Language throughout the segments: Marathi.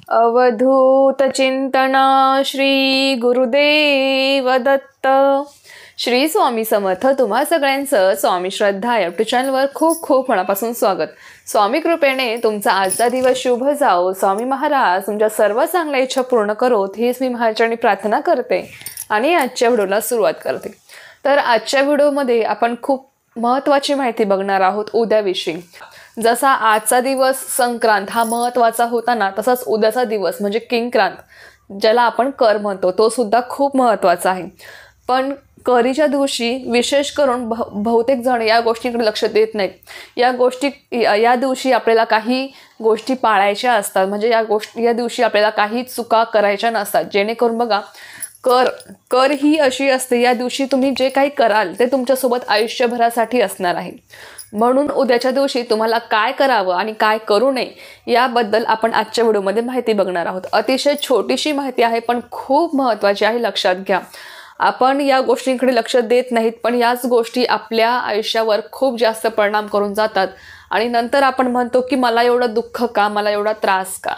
अवधूत चिंतना श्री गुरुदेव दत्त. श्री स्वामी समर्थ. तुम्हा सगळ्यांचं स्वामी श्रद्धा यूट्यूब चॅनलवर खूप खूप मनापासून स्वागत. स्वामी कृपेने तुमचा आजचा दिवस शुभ जाओ. स्वामी महाराज तुमच्या सर्व चांगल्या इच्छा पूर्ण करोत हीच मी महाराजांनी प्रार्थना करते आणि आजच्या व्हिडिओला सुरुवात करते. तर आजच्या व्हिडिओमध्ये आपण खूप महत्त्वाची माहिती बघणार आहोत उद्याविषयी. जसा आजचा दिवस संक्रांत हा महत्त्वाचा होता ना, तसाच उद्याचा दिवस म्हणजे किंक्रांत ज्याला आपण कर म्हणतो तो सुद्धा खूप महत्त्वाचा आहे. पण करीच्या दिवशी विशेष करून बहुतेक जण या गोष्टीकडे लक्ष देत नाहीत. या दिवशी आपल्याला काही गोष्टी पाळायच्या असतात, म्हणजे या दिवशी आपल्याला काही चुका करायच्या नसतात. जेणेकरून बघा कर ही अशी असते, या दिवशी तुम्ही जे काही कराल ते तुमच्यासोबत आयुष्यभरासाठी असणार आहे. म्हणून उद्याच्या दिवशी तुम्हाला काय करावं आणि काय करू नये याबद्दल आपण आजच्या व्हिडिओमध्ये माहिती बघणार आहोत. अतिशय छोटीशी माहिती आहे पण खूप महत्त्वाची आहे, लक्षात घ्या. आपण या गोष्टींकडे लक्ष देत नाहीत, पण याच गोष्टी आपल्या आयुष्यावर खूप जास्त परिणाम करून जातात आणि नंतर आपण म्हणतो की मला एवढं दुःख का, मला एवढा त्रास का.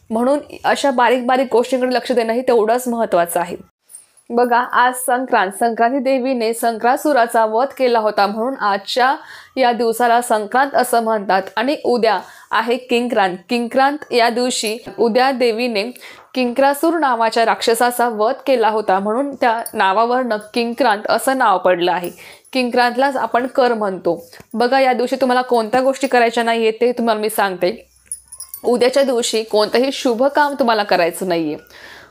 म्हणून अशा बारीक बारीक गोष्टींकडे लक्ष देणंही तेवढंच महत्त्वाचं आहे. बघा, आज संक्रांती देवीने संक्रासुराचा वध केला होता, म्हणून आजच्या या दिवसाला संक्रांत असं म्हणतात. आणि उद्या आहे किंक्रांत या दिवशी उद्या देवीने किंक्रासूर नावाच्या राक्षसाचा वध केला होता, म्हणून त्या नावावर किंक्रांत असं नाव पडलं आहे. किंक्रांतलाच आपण कर म्हणतो. बघा, या दिवशी तुम्हाला कोणत्या गोष्टी करायच्या नाही ते तुम्हाला मी सांगते. उद्याच्या दिवशी कोणतंही शुभ काम तुम्हाला करायचं नाहीये.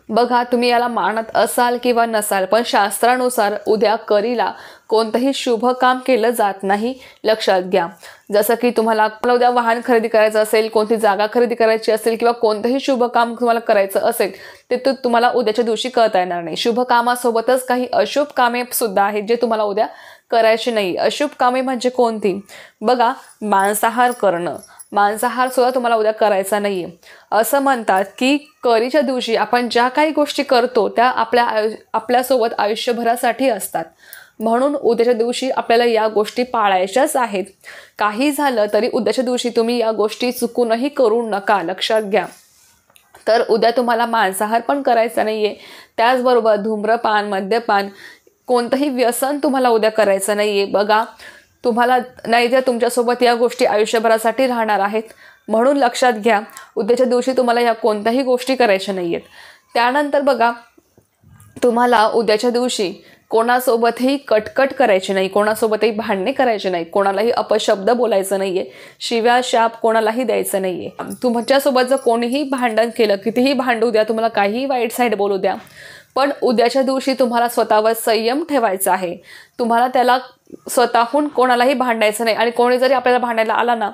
बघा, तुम्ही याला मानत असाल किंवा नसाल, पण शास्त्रानुसार उद्या करीला कोणतंही शुभ काम केलं जात नाही, लक्षात घ्या. जसं की तुम्हाला उद्या वाहन खरेदी करायचं असेल, कोणती जागा खरेदी करायची असेल किंवा कोणतंही शुभ काम तुम्हाला करायचं असेल ते तुम्हाला उद्याच्या दिवशी करता येणार नाही. शुभ कामासोबतच काही अशुभ कामे सुद्धा आहेत जे तुम्हाला उद्या करायची नाही. अशुभ कामे म्हणजे कोणती? बघा, मांसाहार करणं, मांसाहार सुद्धा तुम्हाला उद्या करायचा नाहीये. असं म्हणतात की करीच्या दिवशी आपण ज्या काही गोष्टी करतो त्या आपल्यासोबत आयुष्यभरासाठी असतात. म्हणून उद्याच्या दिवशी आपल्याला या गोष्टी पाळायच्याच आहेत. काही झालं तरी उद्याच्या दिवशी तुम्ही या गोष्टी चुकूनही करू नका, लक्षात घ्या. तर उद्या तुम्हाला मांसाहार पण करायचा नाहीये. त्याचबरोबर धूम्रपान, मद्यपान, कोणतंही व्यसन तुम्हाला उद्या करायचं नाहीये. बघा, तुम्हाला नाही तर तुमच्यासोबत या गोष्टी आयुष्यभरासाठी राहणार आहेत. म्हणून लक्षात घ्या, उद्याच्या दिवशी तुम्हाला या कोणत्याही गोष्टी करायच्या नाही आहेत. त्यानंतर बघा, तुम्हाला उद्याच्या दिवशी कोणासोबतही कटकट करायची नाही, कोणासोबतही भांडणे करायचे नाही, कोणालाही अपशब्द बोलायचं नाही आहे, शिव्या शाप कोणालाही द्यायचं नाही आहे. तुमच्यासोबत जर कोणीही भांडण केलं, कितीही भांडू द्या, तुम्हाला काहीही वाईट साईड बोलू द्या, पण उद्याच्या दिवशी तुम्हाला स्वतःवर संयम ठेवायचा आहे. तुम्हाला त्याला स्वतःहून कोणालाही भांडायचं नाही. आणि कोणी जरी आपल्याला भांडायला आला ना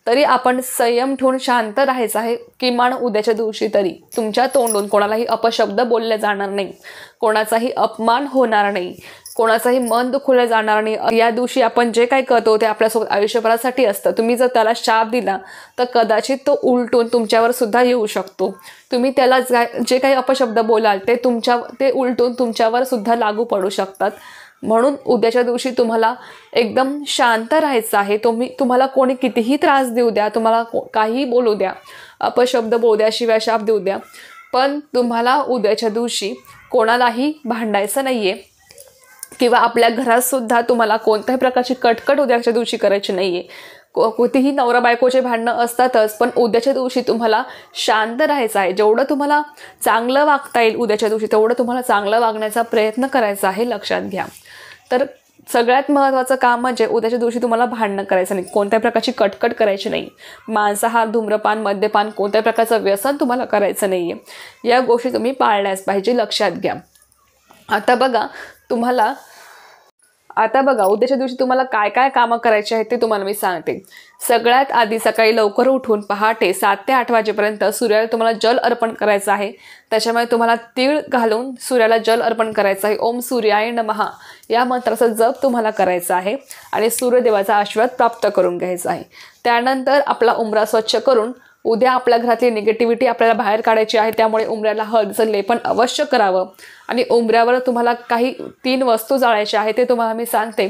तरी आपण संयम ठेवून शांत राहायचं आहे. किमान उद्याच्या दिवशी तरी तुमच्या तोंडून कोणालाही अपशब्द बोलले जाणार नाही, कोणाचाही अपमान होणार नाही, कोणाचाही मन दुखवलं जाणार नाही. या दिवशी आपण जे काही करतो ते आपल्यासोबत आयुष्यभरासाठी असतं. तुम्ही जर त्याला शाप दिला तर कदाचित तो उलटून तुमच्यावर सुद्धा येऊ शकतो. तुम्ही त्याला जे काही अपशब्द बोलाल ते उलटून तुमच्यावर सुद्धा लागू पडू शकतात. म्हणून उद्याच्या दिवशी तुम्हाला एकदम शांत राहायचं आहे. तुम्हाला कोणी कितीही त्रास देऊ द्या, तुम्हाला काहीही बोलू द्या, अपशब्द बोलू द्या, शिव्या शाप देऊ द्या, पण तुम्हाला उद्याच्या दिवशी कोणालाही भांडायचं नाहीये. किंवा आपल्या घरात सुद्धा तुम्हाला कोणत्याही प्रकारची कटकट उद्याच्या दिवशी करायची नाहीये. कोणतीही नवरा बायकोचे भांडणं असतातच, पण उद्याच्या दिवशी तुम्हाला शांत राहायचं आहे. जेवढं तुम्हाला चांगलं वागता येईल उद्याच्या दिवशी तेवढं तुम्हाला चांगलं वागण्याचा प्रयत्न करायचा आहे, लक्षात घ्या. तर सगळ्यात महत्त्वाचं काम म्हणजे उद्याच्या दिवशी तुम्हाला भांडणं करायचं नाही, कोणत्या प्रकारची कटकट करायची नाही, मांसाहार, धूम्रपान, मद्यपान, कोणत्या प्रकारचं व्यसन तुम्हाला करायचं नाहीये. या गोष्टी तुम्ही पाळल्याच पाहिजे, लक्षात घ्या. आता बघा उद्याच्या दिवशी तुम्हाला काय काय कामं करायची आहेत ते तुम्हाला मी सांगते. सगळ्यात आधी सकाळी लवकर उठून पहाटे 7 ते 8 वाजेपर्यंत सूर्याला तुम्हाला जल अर्पण करायचं आहे. त्याच्यामुळे तुम्हाला तीळ घालून सूर्याला जल अर्पण करायचं आहे. ओम सूर्याय नमः या मंत्राचा जप तुम्हाला करायचा आहे आणि सूर्यदेवाचा आशीर्वाद प्राप्त करून घ्यायचा आहे. त्यानंतर आपला उंबरा स्वच्छ करून उद्या आपल्या घरातली निगेटिव्हिटी आपल्याला बाहेर काढायची आहे. त्यामुळे उंबऱ्याला हळदीचं लेपन अवश्य करावं. आणि उंबऱ्यावर तुम्हाला काही 3 वस्तू जाळायच्या आहेत ते तुम्हाला मी सांगते.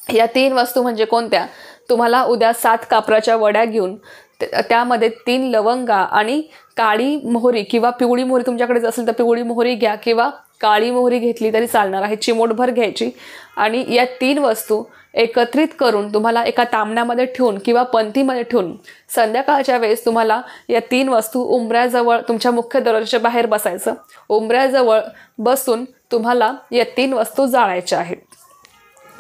या 3 वस्तू म्हणजे कोणत्या? तुम्हाला उद्या 7 कापराच्या वड्या घेऊन त्यामध्ये 3 लवंगा आणि काळी मोहरी किंवा पिवळी मोहरी तुमच्याकडे असेल तर पिवळी मोहरी घ्या किंवा काळी मोहरी घेतली तरी चालणार आहे, चिमूटभर घ्यायची. आणि या 3 वस्तू एकत्रित करून तुम्हाला एका तांब्यामध्ये ठेवून किंवा पंथीमध्ये ठेवून संध्याकाळच्या वेळेस तुम्हाला या 3 वस्तू उंबऱ्याजवळ तुमच्या मुख्य दरवाजाच्या बाहेर बसायचं. उंबऱ्याजवळ बसून तुम्हाला या 3 वस्तू जाळायच्या आहेत.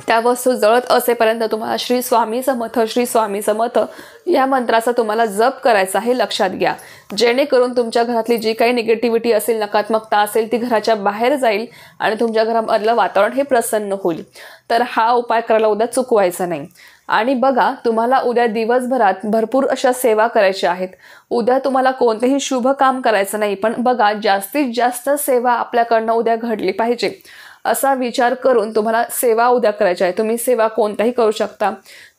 त्या वस्तू जळत असेपर्यंत तुम्हाला श्री स्वामी समर्थ श्री स्वामी समर्थ या मंत्राचा तुम्हाला जप करायचा आहे, लक्षात घ्या. जेणेकरून तुमच्या घरातली जी काही निगेटिव्हिटी असेल, नकारात्मकता असेल ती घराच्या बाहेर जाईल आणि तुमच्या घरामधलं वातावरण हे प्रसन्न होईल. तर हा उपाय करायला उद्या चुकवायचा नाही. आणि बघा, तुम्हाला उद्या दिवसभरात भरपूर अशा सेवा करायच्या आहेत. उद्या तुम्हाला कोणतेही शुभ काम करायचं नाही, पण बघा जास्तीत जास्त सेवा आपल्याकडनं उद्या घडली पाहिजे असा विचार करून तुम्हाला सेवा उद्या करायच्या आहे. तुम्ही सेवा कोणत्याही करू शकता.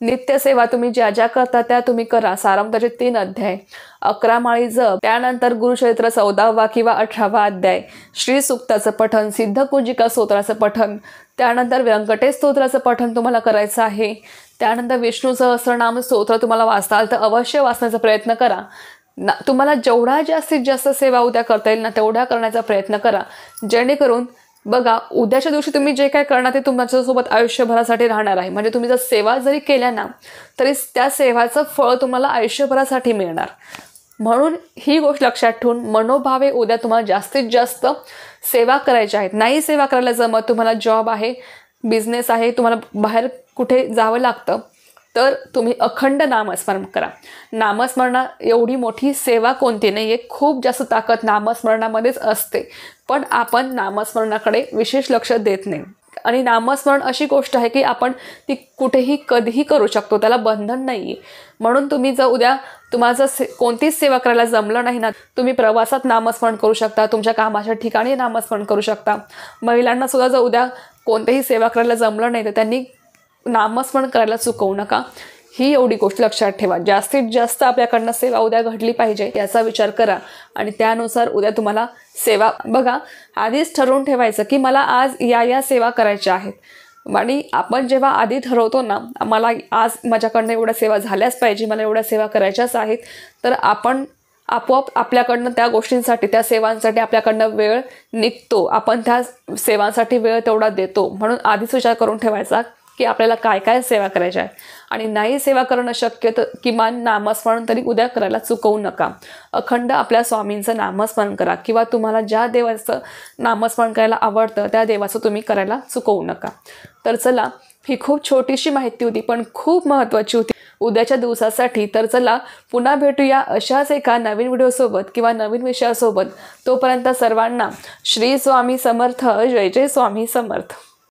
नित्य सेवा तुम्ही ज्या ज्या करता त्या तुम्ही करा. सारामृताचे 3 अध्याय, 11 माळी जप, त्यानंतर गुरुचरित्र 14वा किंवा 18वा अध्याय, श्री सूक्ताचं पठण, सिद्धकुंजिका स्तोत्राचं पठण, त्यानंतर व्यंकटेश स्तोत्राचं पठण तुम्हाला करायचं आहे. त्यानंतर विष्णू सहस्रनाम स्तोत्र तुम्हाला वाचता तर अवश्य वाचण्याचा प्रयत्न करा. तुम्हाला जेवढा जास्तीत जास्त सेवा उद्या करता येईल ना तेवढ्या करण्याचा प्रयत्न करा. जेणेकरून बघा, उद्याच्या दिवशी तुम्ही जे काय करणार ते तुमच्यासोबत आयुष्यभरासाठी राहणार आहे. म्हणजे तुम्ही जर सेवा जरी केल्या ना तरी त्या सेवाचं फळ तुम्हाला आयुष्यभरासाठी मिळणार. म्हणून ही गोष्ट लक्षात ठेवून मनोभावे उद्या तुम्हाला जास्तीत जास्त सेवा करायच्या आहेत. नाही सेवा करायला जमत, तुम्हाला जॉब आहे, बिझनेस आहे, तुम्हाला बाहेर कुठे जावं लागतं, तर तुम्ही अखंड नामस्मरण करा. नामस्मरणा एवढी मोठी सेवा कोणती नाही आहे. खूप जास्त ताकद नामस्मरणामध्येच असते, पण आपण नामस्मरणाकडे विशेष लक्ष देत नाही. आणि नामस्मरण अशी गोष्ट आहे की आपण ती कुठेही कधीही करू शकतो, त्याला बंधन नाही आहे. म्हणून तुम्ही जर उद्या तुम्हाला जर कोणतीच सेवा करायला जमलं नाही ना, तुम्ही प्रवासात नामस्मरण करू शकता, तुमच्या कामाच्या ठिकाणी नामस्मरण करू शकता. महिलांना सुद्धा जर उद्या कोणतीही सेवा करायला जमलं नाही तर त्यांनी नामस्मरण करायला चुकवू नका. ही एवढी गोष्ट लक्षात ठेवा. जास्तीत जास्त आपल्याकडनं सेवा उद्या घडली पाहिजे याचा विचार करा आणि त्यानुसार उद्या तुम्हाला सेवा बघा, आधीच ठरवून ठेवायचं की मला आज या सेवा करायच्या आहेत. आणि आपण जेव्हा आधी ठरवतो ना, मला आज माझ्याकडनं एवढ्या सेवा झाल्याच पाहिजे, मला एवढ्या सेवा करायच्याच आहेत, तर आपण आपोआप आपल्याकडनं त्या गोष्टींसाठी, त्या सेवांसाठी आपल्याकडनं वेळ निघतो. आपण त्या सेवांसाठी वेळ तेवढा देतो. म्हणून आधीच विचार करून ठेवायचा की आपल्याला काय काय सेवा करायच्या आहे. आणि नाही सेवा करणं शक्य तर किमान नामस्मरण तरी उद्या करायला चुकवू नका. अखंड आपल्या स्वामींचं नामस्मरण करा किंवा तुम्हाला ज्या देवाचं नामस्मरण करायला आवडतं त्या देवाचं तुम्ही करायला चुकवू नका. तर चला, ही खूप छोटीशी माहिती होती पण खूप महत्त्वाची होती उद्याच्या दिवसासाठी. तर चला, पुन्हा भेटूया अशाच एका नवीन व्हिडिओसोबत किंवा नवीन विषयासोबत. तोपर्यंत सर्वांना श्री स्वामी समर्थ. जय जय स्वामी समर्थ.